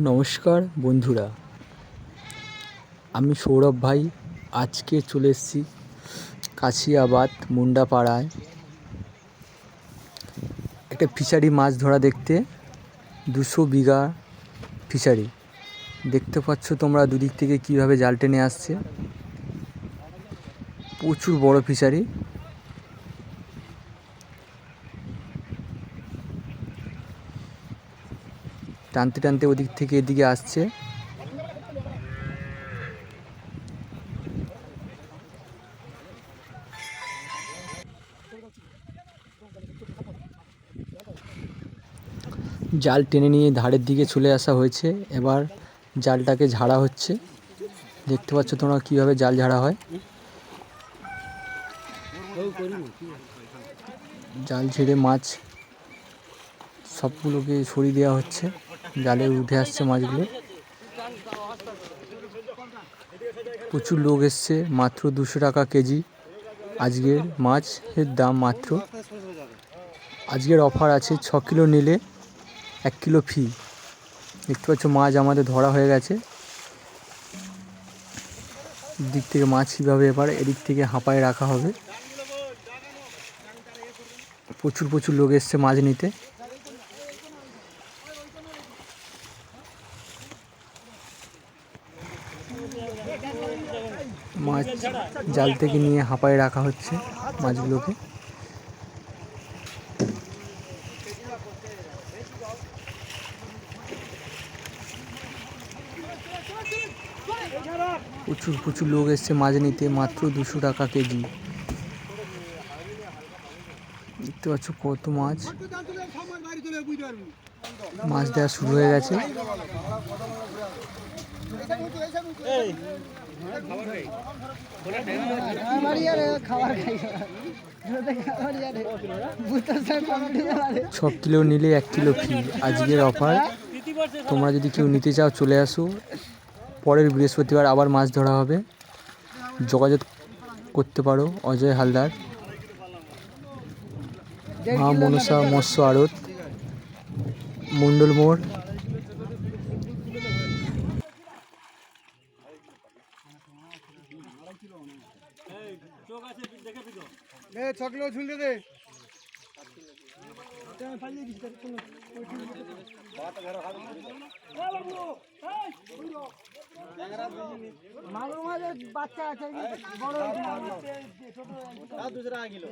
নমস্কার বন্ধুরা, আমি সৌরভ ভাই। আজকে চলে এসেছি কাশিয়াবাদ মুন্ডাপাড়ায় একটা ফিশারি মাছ ধরা দেখতে। 200 বিঘা ফিশারি দেখতে পাচ্ছ তোমরা, দুদিক থেকে কিভাবে জাল টেনে আসছে। প্রচুর বড় ফিশারি। টানতে টানতে ওদিক থেকে এদিকে আসছে। জাল টেনে নিয়ে ধারের দিকে চলে আসা হয়েছে। এবার জালটাকে ঝাড়া হচ্ছে। দেখতে পাচ্ছ তোমরা কিভাবে জাল ঝাড়া হয়। জাল ছেড়ে মাছ সবগুলোকে সরিয়ে দেওয়া হচ্ছে। জালে উঠে আসছে মাছগুলো। প্রচুর লোক এসছে। মাত্র 200 টাকা কেজি আজকের মাছের দাম। মাত্র আজকের অফার আছে, 6 কিলো নিলে 1 কিলো ফ্রি। দেখতে পাচ্ছ মাছ আমাদের ধরা হয়ে গেছে। দিক থেকে মাছ কীভাবে এবার এদিক থেকে হাঁপায় রাখা হবে। প্রচুর লোক এসছে মাছ নিতে। মাছ জাল থেকে নিয়ে হাঁপায় রাখা হচ্ছে মাছগুলোকে। প্রচুর লোক এসছে মাছ নিতে। মাত্র 200 টাকা কেজি। দেখতে পাচ্ছ কত মাছ। মাছ দেওয়া শুরু হয়ে গেছে। সব কিলো নিলে 1 কিলো ফ্রি আজকের অফার। তোমরা যদি কেউ নিতে চাও চলে আসো। পরের বৃহস্পতিবার আবার মাছ ধরা হবে। যোগাযোগ করতে পারো অজয় হালদার, মা মনসা মৎস্য আড়ত, মণ্ডল মোড়। বাচ্চা আছে বড় কিলো